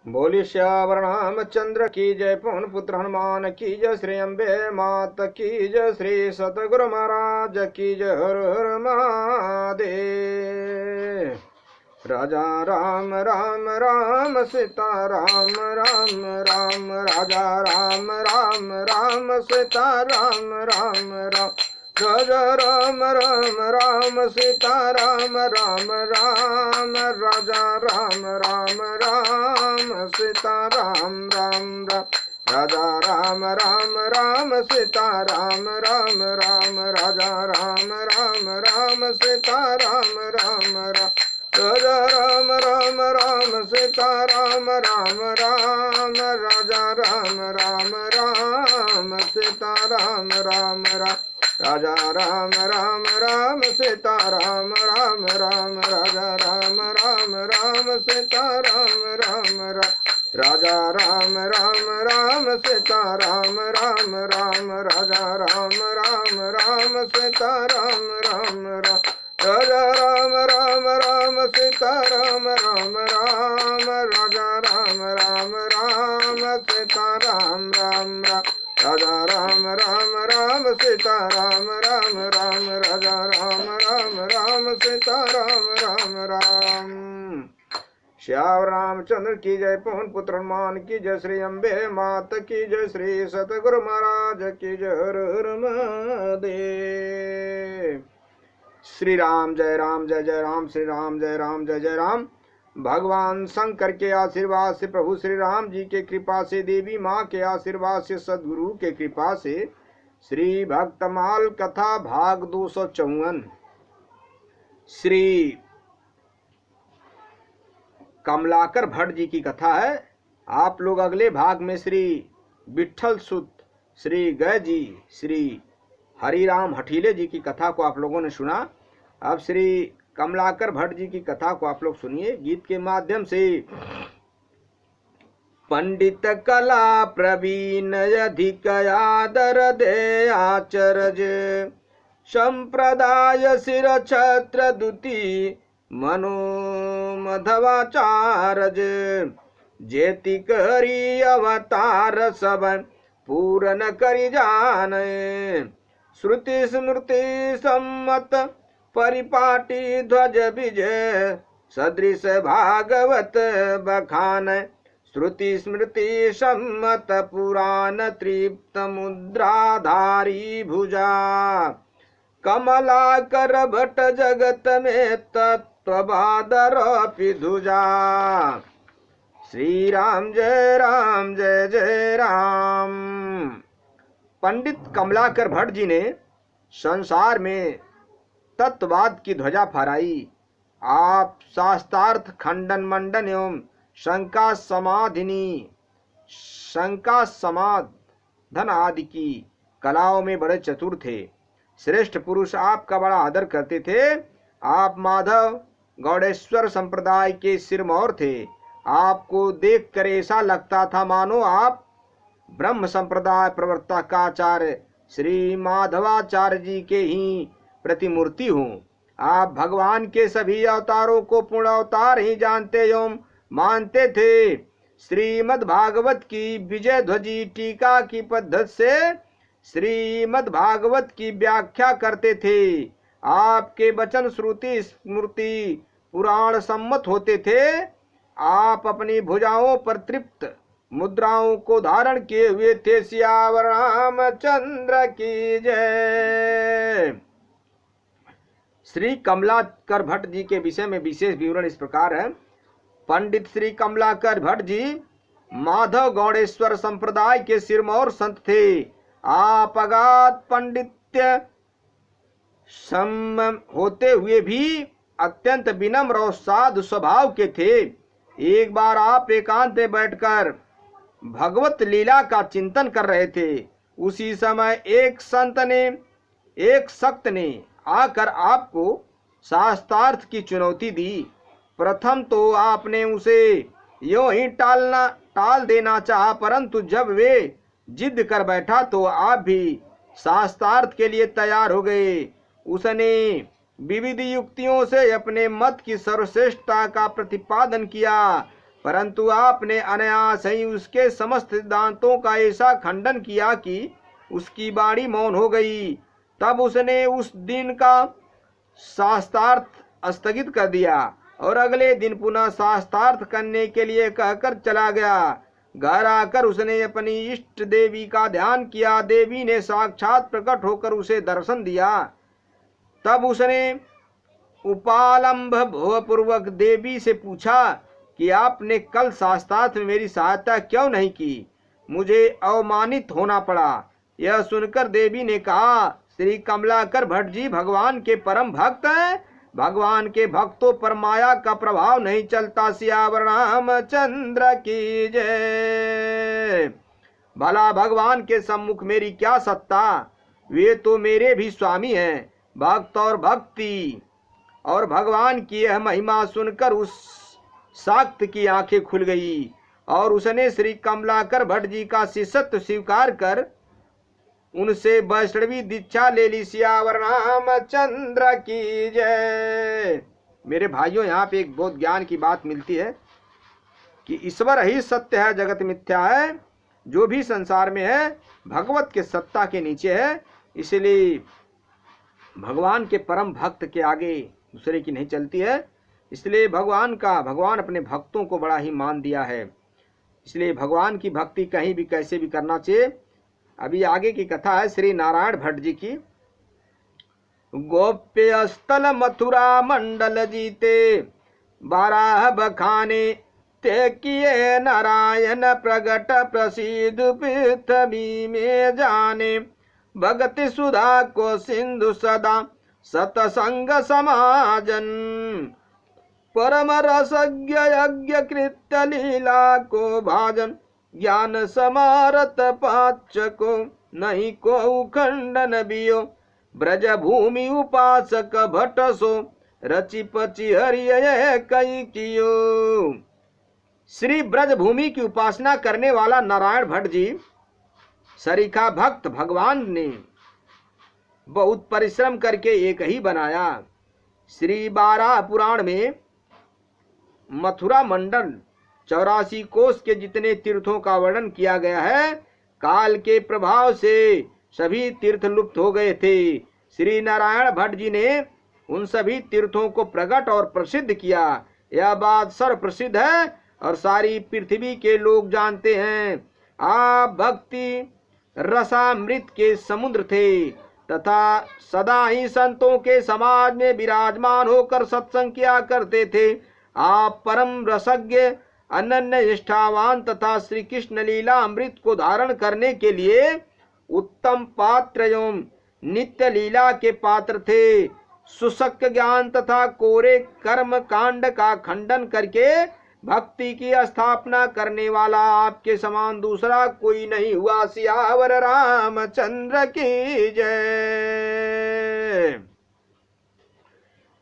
बोली श्यावर रामचंद्र की जय, पवन पुत्र हनुमान की जय, श्री अम्बे मात की जय, श्री सतगुरु महाराज की जय। हर हर महादेव। राजा राम राम राम सीता राम राम राम, राजा राम राम राम सीता राम राम राम, राजा राम राम राम सीता राम राम राम, राजा राम राम राम सीता राम राम राम, राजा राम राम राम सीता राम राम राम, राजा राम राम राम सीता राम राम राम, राजा राम राम राम सीता राम राम राम, राजा राम राम राम सीता राम राम राम, राजा राम राम राम सीता राम राम राम, राजा राम राम राम सीता राम राम राम, राजा राम राम राम सीता राम राम राम, राजा राम राम राम सीता राम राम राम, राजा राम राम राम सीता राम राम राम, राजा राम राम राम सीता राम राम राम, राजा राम राम राम सीता राम राम राम, राजा राम राम राम सीता राम राम राम। श्याम रामचंद्र की जय, पवन पुत्र हनुमान की जय, श्री अम्बे मात की जय, श्री सतगुरु महाराज की जय। हर हर महादेव। श्री राम जय राम जय जय राम, श्री राम जय राम जय जय राम। भगवान शंकर के आशीर्वाद से, प्रभु श्री राम जी के कृपा से, देवी माँ के आशीर्वाद से, सदगुरु के कृपा से, श्री भक्तमाल कथा भाग 254 श्री कमलाकर भट्ट जी की कथा है। आप लोग अगले भाग में श्री विठल सुत श्री गय जी, श्री हरिराम हठीले जी की कथा को आप लोगों ने सुना। अब श्री कमलाकर भट्ट जी की कथा को आप लोग सुनिए गीत के माध्यम से। पंडित कला प्रवीण अधिक आदर दे आचरज, संप्रदाय सिर छत्र दुति मनो मधवाचारज, जेति करी अवतार सब पूर्ण करी जाने, श्रुति स्मृति सम्मत परिपाटी ध्वज विजय, सदृश भागवत बखान, श्रुति स्मृति सम्मत पुराण तृप्त मुद्राधारी भुजा, कमलाकर भट्ट जगत में तत्वबादर पिधुजा। श्री राम जय जय राम। पंडित कमलाकर भट्ट जी ने संसार में तत्ववाद की ध्वजा फहराई। आप शास्त्रार्थ खंडन मंडन एवं शंका समाधान आदि की कलाओं में बड़े चतुर थे। श्रेष्ठ पुरुष आपका बड़ा आदर करते थे। आप माधव गौड़ेश्वर संप्रदाय के सिरमौर थे। आपको देखकर ऐसा लगता था मानो आप ब्रह्म संप्रदाय प्रवर्तक आचार्य श्री माधवाचार्य जी के ही प्रतिमूर्ति हूँ। आप भगवान के सभी अवतारों को पूर्ण अवतार ही जानते एवं मानते थे। श्रीमद् भागवत की विजय ध्वजी टीका की पद्धति से श्रीमद् भागवत की व्याख्या करते थे। आपके वचन श्रुति स्मृति पुराण सम्मत होते थे। आप अपनी भुजाओं पर तृप्त मुद्राओं को धारण किए हुए थे। सियावर रामचंद्र की जय। श्री कमलाकर भट्ट जी के विषय में विशेष विवरण इस प्रकार है। पंडित श्री कमलाकर भट्ट जी माधव गौड़ेश्वर संप्रदाय के सिरमौर संत थे। आप अगाध पंडित्य होते हुए भी अत्यंत विनम्र और साधु स्वभाव के थे। एक बार आप एकांत में बैठकर भगवत लीला का चिंतन कर रहे थे। उसी समय एक सक्त ने आकर आपको शास्त्रार्थ की चुनौती दी। प्रथम तो आपने उसे यूं ही टाल देना चाहा, परंतु जब वे जिद कर बैठा तो आप भी शास्त्रार्थ के लिए तैयार हो गए। उसने विविध युक्तियों से अपने मत की सर्वश्रेष्ठता का प्रतिपादन किया। परंतु आपने अनायास ही उसके समस्त सिद्धांतों का ऐसा खंडन किया कि उसकी वाणी मौन हो गई। तब उसने उस दिन का शास्त्रार्थ स्थगित कर दिया और अगले दिन पुनः शास्त्रार्थ करने के लिए कहकर चला गया। घर आकर उसने अपनी इष्ट देवी का ध्यान किया। देवी ने साक्षात प्रकट होकर उसे दर्शन दिया। तब उसने उपालंभ भावपूर्वक देवी से पूछा कि आपने कल शास्त्रार्थ में मेरी सहायता क्यों नहीं की? मुझे अवमानित होना पड़ा। यह सुनकर देवी ने कहा, श्री कमलाकर भट्ट जी भगवान के परम भक्त हैं। भगवान के भक्तों पर माया का प्रभाव नहीं चलता। सियावर रामचंद्र की जय। भला भगवान के सम्मुख मेरी क्या सत्ता? वे तो मेरे भी स्वामी हैं। भक्त और भक्ति और भगवान की यह महिमा सुनकर उस शाक्त की आंखें खुल गई और उसने श्री कमलाकर भट्ट जी का शिष्यत्व स्वीकार कर उनसे वैष्णवी दीक्षा ले ली। सियावर रामचंद्र की जय। मेरे भाइयों, यहाँ पे एक बहुत ज्ञान की बात मिलती है कि ईश्वर ही सत्य है, जगत मिथ्या है। जो भी संसार में है भगवत के सत्ता के नीचे है। इसलिए भगवान के परम भक्त के आगे दूसरे की नहीं चलती है। इसलिए भगवान अपने भक्तों को बड़ा ही मान दिया है। इसलिए भगवान की भक्ति कहीं भी कैसे भी करना चाहिए। अभी आगे की कथा है श्री नारायण भट्ट जी की। गोप्य स्थल मथुरा मंडल जीते 12 बखाने ते किए नारायण प्रगट प्रसिद्ध पृथ्वी में जाने। भगति सुधा को सिंधु सदा सतसंग समाजन। परम रसज्ञ यज्ञ कृत्य लीला को भाजन। ज्ञान समारत पाच को नहीं को खंडन बियो। ब्रज भूमि उपासक भट सो रचि पचि हरिय कई कियो। श्री ब्रज भूमि की उपासना करने वाला नारायण भट्ट जी सरीखा भक्त भगवान ने बहुत परिश्रम करके एक ही बनाया। श्री 12 पुराण में मथुरा मंडल 84 कोस के जितने तीर्थों का वर्णन किया गया है। काल के प्रभाव से सभी तीर्थ लुप्त हो गए थे। श्री नारायण भट्ट जी ने उन सभी तीर्थों को प्रकट और प्रसिद्ध किया। यह बात सर्व प्रसिद्ध है और सारी पृथ्वी के लोग जानते हैं। आप भक्ति रसामृत के समुद्र थे तथा सदा ही संतों के समाज में विराजमान होकर सत्संग किया करते थे। आप परम रसज्ञ अनन्य निष्ठावान तथा श्री कृष्ण लीला अमृत को धारण करने के लिए उत्तम पात्र एवं नित्य लीला के पात्र थे। सुशक ज्ञान तथा कोरे कर्म कांड का खंडन करके भक्ति की स्थापना करने वाला आपके समान दूसरा कोई नहीं हुआ। सियावर रामचंद्र की जय।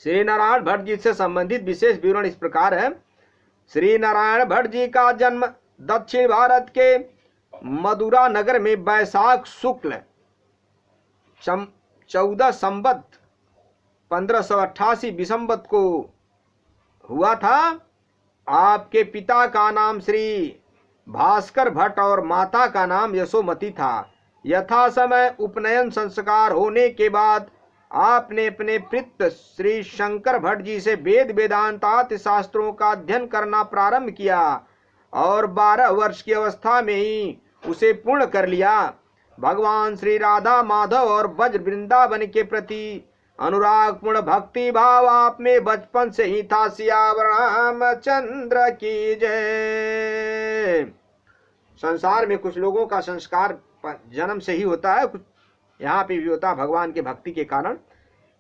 श्री नारायण भट्ट जी से संबंधित विशेष विवरण इस प्रकार है। श्री नारायण भट्ट जी का जन्म दक्षिण भारत के मदुरा नगर में वैशाख शुक्ल 14 संवत 1588 विसंवत को हुआ था। आपके पिता का नाम श्री भास्कर भट्ट और माता का नाम यशोमती था। यथा समय उपनयन संस्कार होने के बाद आपने अपने पितृ श्री शंकर भट्ट जी से वेद वेदांत आदि शास्त्रों का अध्ययन करना प्रारंभ किया और 12 वर्ष की अवस्था में ही उसे पूर्ण कर लिया। भगवान श्री राधा माधव और ब्रज वृंदावन के प्रति अनुराग पूर्ण भक्ति भाव आप में बचपन से ही था। सियावर रामचंद्र की जय। संसार में कुछ लोगों का संस्कार जन्म से ही होता है, कुछ यहाँ पे भी होता है भगवान के भक्ति के कारण।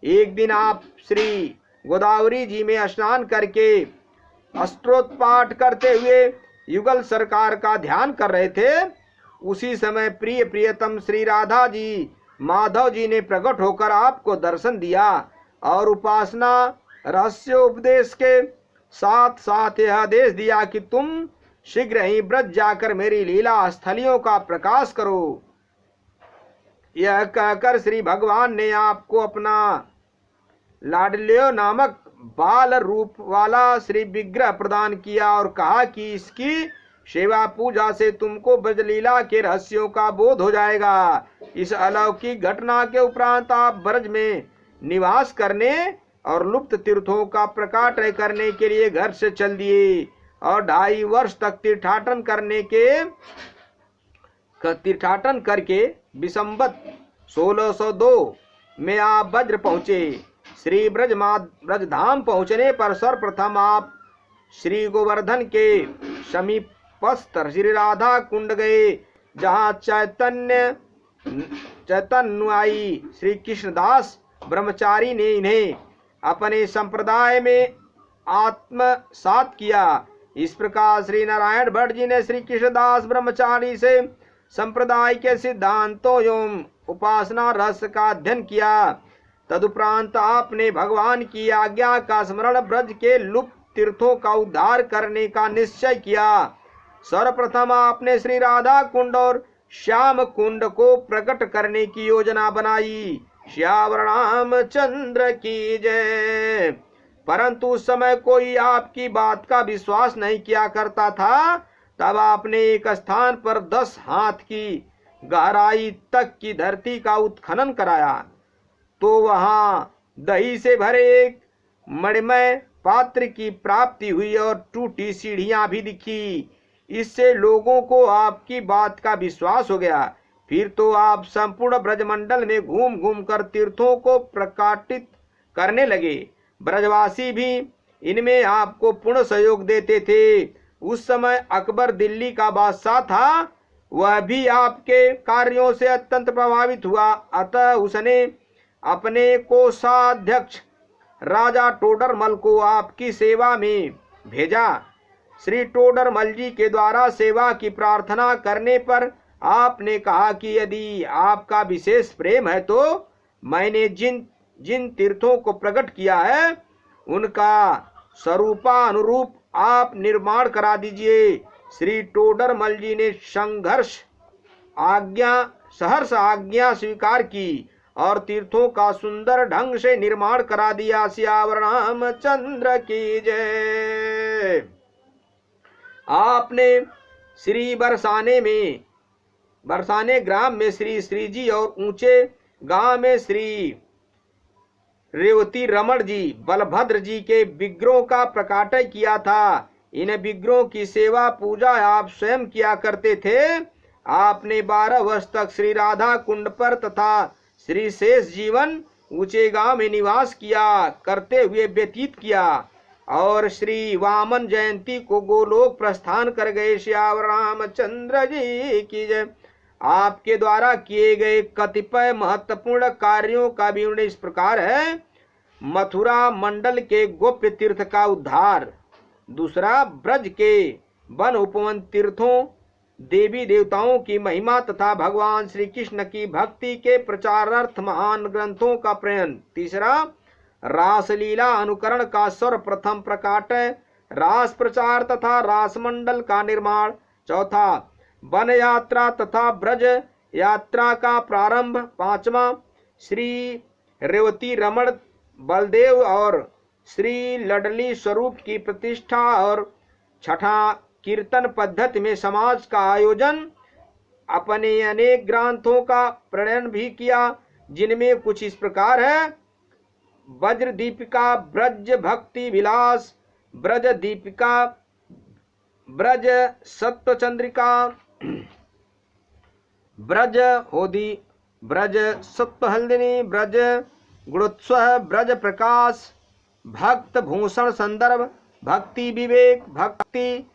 एक दिन आप श्री गोदावरी जी में स्नान करके स्तोत्रपाठ करते हुए युगल सरकार का ध्यान कर रहे थे। उसी समय प्रिय प्रियतम श्री राधा जी माधव जी ने प्रकट होकर आपको दर्शन दिया और उपासना रहस्य उपदेश के साथ साथ यह आदेश दिया कि तुम शीघ्र ही ब्रज जाकर मेरी लीला स्थलियों का प्रकाश करो। यह कहकर श्री भगवान ने आपको अपना लाडल्यो नामक बाल रूप वाला श्री विग्रह प्रदान किया और कहा कि इसकी सेवा पूजा से तुमको ब्रजलीला के रहस्यों का बोध हो जाएगा। इस अलौकिक घटना के उपरांत आप ब्रज में निवास करने और लुप्त तीर्थों का प्रकाटय करने के लिए घर से चल दिए और 2.5 वर्ष तक तीर्थाटन करके विसंवत 1602 में आप ब्रज पहुंचे। श्री ब्रजधाम पहुंचने पर सर्वप्रथम आप श्री गोवर्धन के समीपस्थ श्री राधा कुंड गए, जहाँ चैतन्यायी श्री कृष्णदास ब्रह्मचारी ने इन्हें अपने संप्रदाय में आत्मसात किया। इस प्रकार श्री नारायण भट्ट जी ने श्री कृष्णदास ब्रह्मचारी से संप्रदाय के सिद्धांतों एवं उपासना रस का अध्ययन किया। तदुपरांत आपने भगवान की आज्ञा का स्मरण ब्रज के लुप्त तीर्थों का उद्धार करने का निश्चय किया। सर्वप्रथम आपने श्री राधा कुंड और श्याम कुंड को प्रकट करने की योजना बनाई। श्याम रामचंद्र की जय। परंतु उस समय कोई आपकी बात का विश्वास नहीं किया करता था। तब आपने एक स्थान पर 10 हाथ की गहराई तक की धरती का उत्खनन कराया, तो वहां दही से भरे एक मणिमय पात्र की प्राप्ति हुई और टूटी सीढ़ियां भी दिखी। इससे लोगों को आपकी बात का विश्वास हो गया। फिर तो आप संपूर्ण ब्रजमंडल में घूम घूम कर तीर्थों को प्रकाशित करने लगे। ब्रजवासी भी इनमें आपको पूर्ण सहयोग देते थे। उस समय अकबर दिल्ली का बादशाह था, वह भी आपके कार्यों से अत्यंत प्रभावित हुआ। अतः उसने अपने कोषाध्यक्ष राजा टोडरमल को आपकी सेवा में भेजा। श्री टोडरमल जी के द्वारा सेवा की प्रार्थना करने पर आपने कहा कि यदि आपका विशेष प्रेम है तो मैंने जिन तीर्थों को प्रकट किया है उनका स्वरूपानुरूप आप निर्माण करा दीजिए। श्री टोडरमल जी ने सहर्ष आज्ञा स्वीकार की और तीर्थों का सुंदर ढंग से निर्माण करा दिया। सियावर रामचंद्र की जय। आपने श्री बरसाने ग्राम में श्री जी और ऊंचे गांव में श्री रेवती रमण जी बलभद्र जी के विग्रहों का प्रकाटय किया था। इन विग्रहों की सेवा पूजा आप स्वयं किया करते थे। आपने 12 वर्ष तक श्री राधा कुंड पर तथा श्री शेष जीवन ऊंचे गांव में निवास किया करते हुए व्यतीत किया और श्री वामन जयंती को गोलोक प्रस्थान कर गए। श्याम रामचंद्र जी की जय। आपके द्वारा किए गए कतिपय महत्वपूर्ण कार्यों का विवरण इस प्रकार है। मथुरा मंडल के गोप्य तीर्थ का उद्धार। दूसरा, ब्रज के वन उपवन तीर्थों, देवी देवताओं की महिमा तथा भगवान श्री कृष्ण की भक्ति के प्रचारार्थ महान ग्रंथों का प्रयत्न। तीसरा, रासलीला अनुकरण का सर्वप्रथम प्रकाटय, रास प्रचार तथा रास मंडल का निर्माण। चौथा, वन यात्रा तथा ब्रज यात्रा का प्रारंभ। पांचवा, श्री रेवती रमण बलदेव और श्री लडली स्वरूप की प्रतिष्ठा। और छठा, कीर्तन पद्धति में समाज का आयोजन। अपने अनेक ग्रंथों का प्रणयन भी किया, जिनमें कुछ इस प्रकार है। वज्र दीपिका, ब्रज भक्ति विलास, ब्रज दीपिका, ब्रज सत्व चंद्रिका, ब्रज होदी, ब्रज सत्व हल्दिनी, ब्रज गुणोत्सव, ब्रज प्रकाश, भक्त भूषण संदर्भ, भक्ति विवेक, भक्ति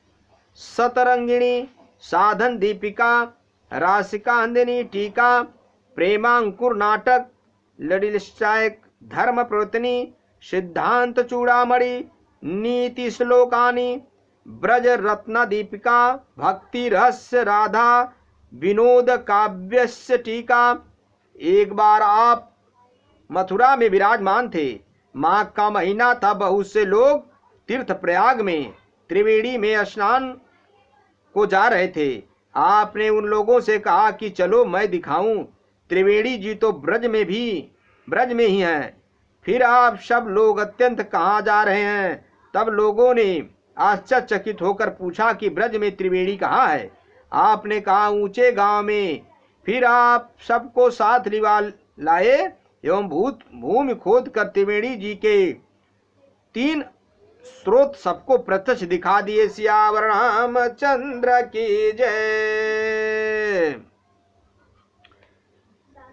सतरंगिणी, साधन दीपिका, राशिका हंदिनी, टीका, प्रेमांकुर नाटक, लडिलश्चायक, धर्म प्रवर्तनी, सिद्धांत चूड़ामणि, नीति श्लोकानि, ब्रज रत्न दीपिका, भक्ति रहस्य, राधा विनोद काव्यस्य टीका। एक बार आप मथुरा में विराजमान थे। माघ का महीना था। बहुत से लोग तीर्थ प्रयाग में त्रिवेणी में स्नान को जा रहे थे। आपने उन लोगों से कहा कि चलो मैं दिखाऊं। त्रिवेणी जी तो ब्रज में ही हैं। फिर आप सब लोग अत्यंत कहाँ जा रहे हैं? तब लोगों ने आश्चर्यचकित होकर पूछा कि ब्रज में त्रिवेणी कहाँ है? आपने कहा ऊंचे गांव में। फिर आप सबको साथ लिवा लाए एवं भूमि खोद कर त्रिवेणी जी के 3 स्रोत सबको प्रत्यक्ष दिखा दिए। सियावर रामचंद्र की जय।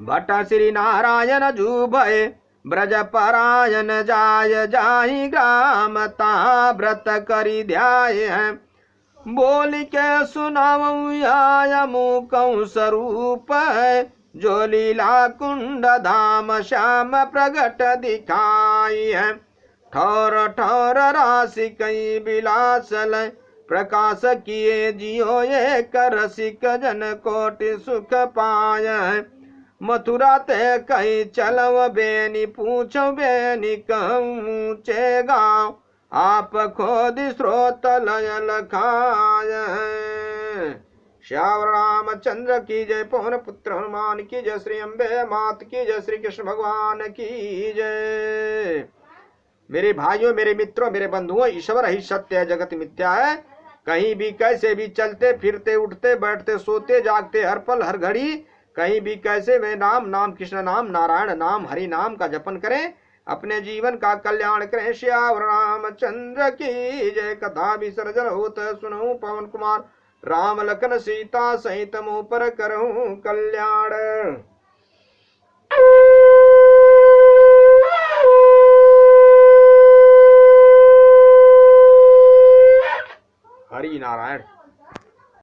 भट्ट श्री नारायण जू भय ब्रज परायण जाय जाहि ग्राम ता व्रत करी ध्याय है। बोल के सुनाऊं मुकौ स्वरूप जो लीला कुंड धाम श्याम प्रगट दिखाई है। ठौर ठौर राशि कई विलास लय प्रकाश किए जियो एक रसिक जन कोटि सुख पाय है। मथुरा ते कही चलव बेनी पूछो बेनी कहूँ चे गाँव आप खोद स्रोत लय लखाय। श्याम रामचंद्र की जय। पवन पुत्र हनुमान की जय। श्री अम्बे मात की जय। श्री कृष्ण भगवान की जय। मेरे भाइयों, मेरे मित्रों, मेरे बंधुओं, ईश्वर ही सत्य है, जगत मिथ्या है। कहीं भी कैसे भी चलते फिरते उठते बैठते सोते जागते हर पल हर घड़ी कहीं भी कैसे वे नाम कृष्ण नाम नारायण नाम हरि नाम का जपन करें, अपने जीवन का कल्याण करें। श्याम रामचंद्र की जय। कथा विसर्जन होत सुनऊं पवन कुमार राम लखन सीता सहित मुँह पर करऊं कल्याण। हरि नारायण।